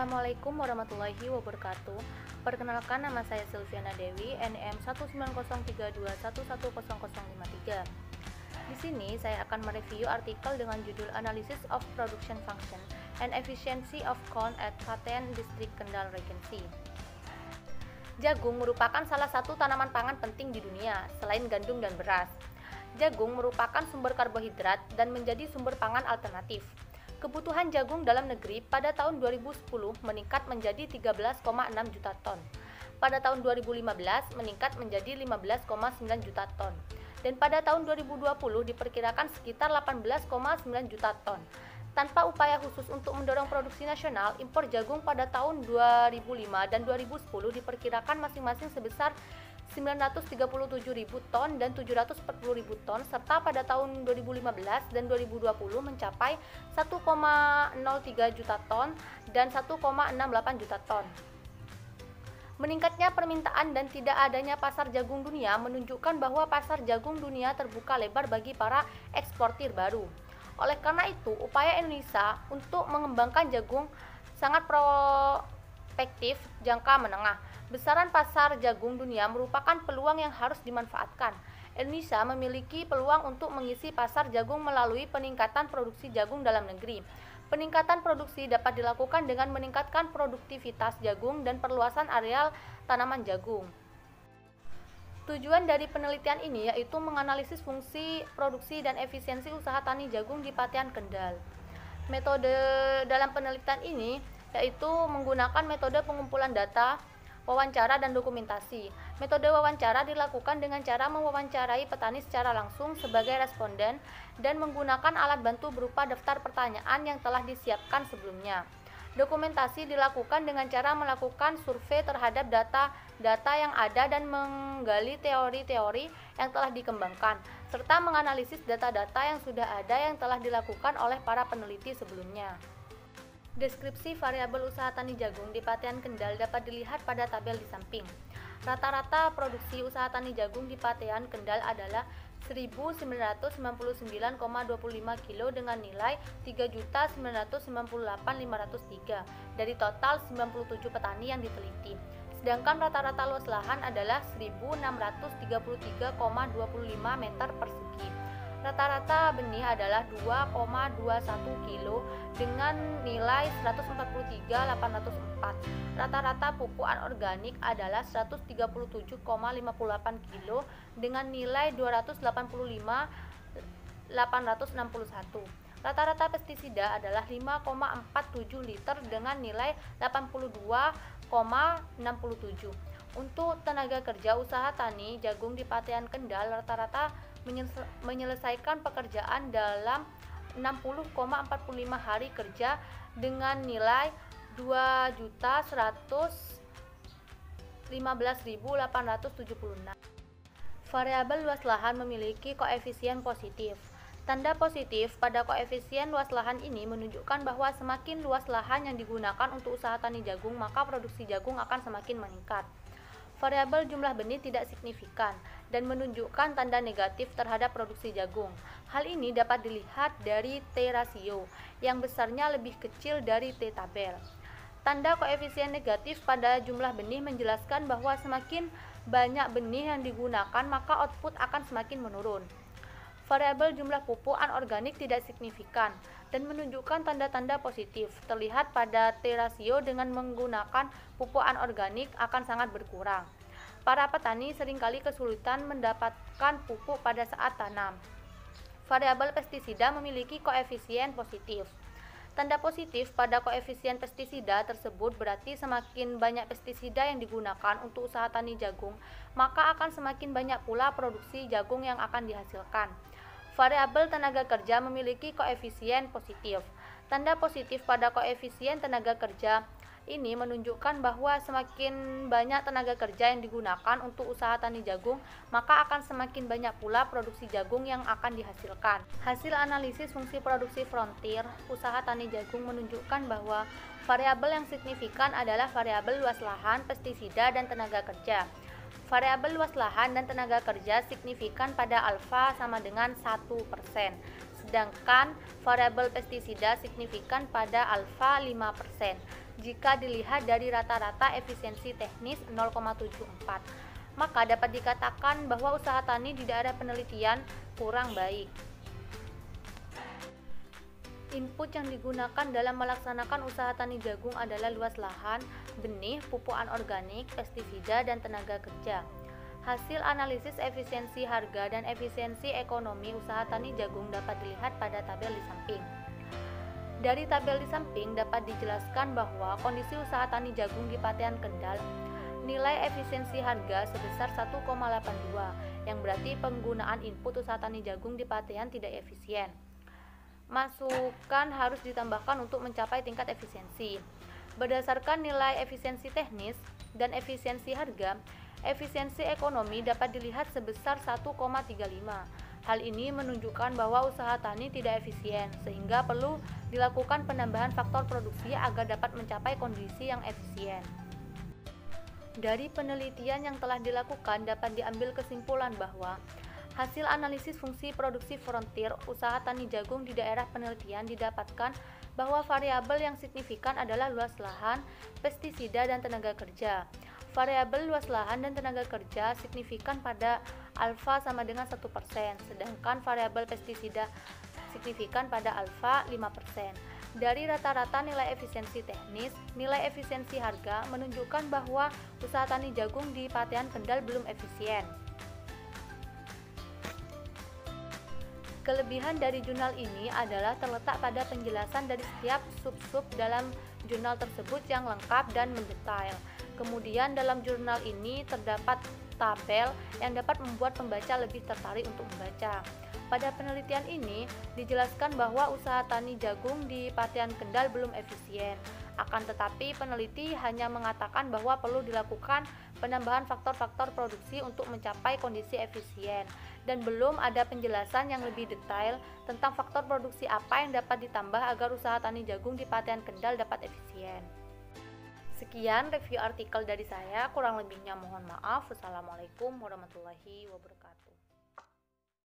Assalamualaikum warahmatullahi wabarakatuh. Perkenalkan, nama saya Silviana Dewi, NIM 19032110053. Di sini saya akan mereview artikel dengan judul Analysis of Production Function and Efficiency of Corn at Klaten District Kendal Regency. Jagung merupakan salah satu tanaman pangan penting di dunia selain gandum dan beras. Jagung merupakan sumber karbohidrat dan menjadi sumber pangan alternatif. Kebutuhan jagung dalam negeri pada tahun 2010 meningkat menjadi 13,6 juta ton. Pada tahun 2015 meningkat menjadi 15,9 juta ton. Dan pada tahun 2020 diperkirakan sekitar 18,9 juta ton. Tanpa upaya khusus untuk mendorong produksi nasional, impor jagung pada tahun 2005 dan 2010 diperkirakan masing-masing sebesar 937.000 ton dan 740.000 ton, serta pada tahun 2015 dan 2020 mencapai 1,03 juta ton dan 1,68 juta ton. Meningkatnya permintaan dan tidak adanya pasar jagung dunia menunjukkan bahwa pasar jagung dunia terbuka lebar bagi para eksportir baru. Oleh karena itu, upaya Indonesia untuk mengembangkan jagung sangat prospektif jangka menengah. Besaran pasar jagung dunia merupakan peluang yang harus dimanfaatkan. Indonesia memiliki peluang untuk mengisi pasar jagung melalui peningkatan produksi jagung dalam negeri. Peningkatan produksi dapat dilakukan dengan meningkatkan produktivitas jagung dan perluasan areal tanaman jagung. Tujuan dari penelitian ini yaitu menganalisis fungsi produksi dan efisiensi usaha tani jagung di Patean Kendal. Metode dalam penelitian ini yaitu menggunakan metode pengumpulan data, wawancara, dan dokumentasi. Metode wawancara dilakukan dengan cara mewawancarai petani secara langsung sebagai responden dan menggunakan alat bantu berupa daftar pertanyaan yang telah disiapkan sebelumnya. Dokumentasi dilakukan dengan cara melakukan survei terhadap data yang ada dan menggali teori-teori yang telah dikembangkan, serta menganalisis data-data yang sudah ada yang telah dilakukan oleh para peneliti sebelumnya. Deskripsi variabel usaha tani jagung di Patean Kendal dapat dilihat pada tabel di samping. Rata-rata produksi usaha tani jagung di Patean Kendal adalah 1.999,25 kilo dengan nilai 3.998.503 dari total 97 petani yang diteliti. Sedangkan rata-rata luas lahan adalah 1.633,25 meter persegi. Rata-rata benih adalah 2,21 kilo dengan nilai 143.804. Rata-rata pupuk anorganik adalah 137,58 kilo dengan nilai 285.861. Rata-rata pestisida adalah 5,47 liter dengan nilai 82,67. Untuk tenaga kerja usaha tani jagung di Patean Kendal rata-rata menyelesaikan pekerjaan dalam 60,45 hari kerja dengan nilai 2.115.876. Variabel luas lahan memiliki koefisien positif. Tanda positif pada koefisien luas lahan ini menunjukkan bahwa semakin luas lahan yang digunakan untuk usaha tani jagung, maka produksi jagung akan semakin meningkat. Variabel jumlah benih tidak signifikan dan menunjukkan tanda negatif terhadap produksi jagung. Hal ini dapat dilihat dari T-rasio yang besarnya lebih kecil dari T-tabel. Tanda koefisien negatif pada jumlah benih menjelaskan bahwa semakin banyak benih yang digunakan, maka output akan semakin menurun. Variabel jumlah pupuk anorganik tidak signifikan dan menunjukkan tanda-tanda positif. Terlihat pada T-rasio dengan menggunakan pupuk anorganik akan sangat berkurang. Para petani seringkali kesulitan mendapatkan pupuk pada saat tanam. Variabel pestisida memiliki koefisien positif. Tanda positif pada koefisien pestisida tersebut berarti semakin banyak pestisida yang digunakan untuk usaha tani jagung, maka akan semakin banyak pula produksi jagung yang akan dihasilkan. Variabel tenaga kerja memiliki koefisien positif. Tanda positif pada koefisien tenaga kerja ini menunjukkan bahwa semakin banyak tenaga kerja yang digunakan untuk usaha tani jagung, maka akan semakin banyak pula produksi jagung yang akan dihasilkan. Hasil analisis fungsi produksi frontier usaha tani jagung menunjukkan bahwa variabel yang signifikan adalah variabel luas lahan, pestisida, dan tenaga kerja. Variabel luas lahan dan tenaga kerja signifikan pada alfa sama dengan 1%, sedangkan variabel pestisida signifikan pada alfa 5%. jika dilihat dari rata-rata efisiensi teknis 0,74, maka dapat dikatakan bahwa usaha tani di daerah penelitian kurang baik. Input yang digunakan dalam melaksanakan usaha tani jagung adalah luas lahan, benih, pupuk anorganik, pestisida, dan tenaga kerja. Hasil analisis efisiensi harga dan efisiensi ekonomi usaha tani jagung dapat dilihat pada tabel di samping. Dari tabel di samping dapat dijelaskan bahwa kondisi usaha tani jagung di Patean Kendal, nilai efisiensi harga sebesar 1,82, yang berarti penggunaan input usaha tani jagung di Patean tidak efisien. Masukan harus ditambahkan untuk mencapai tingkat efisiensi. Berdasarkan nilai efisiensi teknis dan efisiensi harga, efisiensi ekonomi dapat dilihat sebesar 1,35. Hal ini menunjukkan bahwa usaha tani tidak efisien, sehingga perlu dilakukan penambahan faktor produksi agar dapat mencapai kondisi yang efisien. Dari penelitian yang telah dilakukan dapat diambil kesimpulan bahwa hasil analisis fungsi produksi frontier usaha tani jagung di daerah penelitian didapatkan bahwa variabel yang signifikan adalah luas lahan, pestisida, dan tenaga kerja. Variabel luas lahan dan tenaga kerja signifikan pada alfa sama dengan 1%, sedangkan variabel pestisida signifikan pada alfa 5%. Dari rata-rata nilai efisiensi teknis, nilai efisiensi harga menunjukkan bahwa usaha tani jagung di Patean Kendal belum efisien. Kelebihan dari jurnal ini adalah terletak pada penjelasan dari setiap sub-sub dalam jurnal tersebut yang lengkap dan mendetail. Kemudian dalam jurnal ini terdapat tabel yang dapat membuat pembaca lebih tertarik untuk membaca. Pada penelitian ini dijelaskan bahwa usaha tani jagung di Patean Kendal belum efisien. Akan tetapi peneliti hanya mengatakan bahwa perlu dilakukan penambahan faktor-faktor produksi untuk mencapai kondisi efisien, dan belum ada penjelasan yang lebih detail tentang faktor produksi apa yang dapat ditambah agar usaha tani jagung di Patean Kendal dapat efisien. Sekian review artikel dari saya, kurang lebihnya mohon maaf. Wassalamualaikum warahmatullahi wabarakatuh.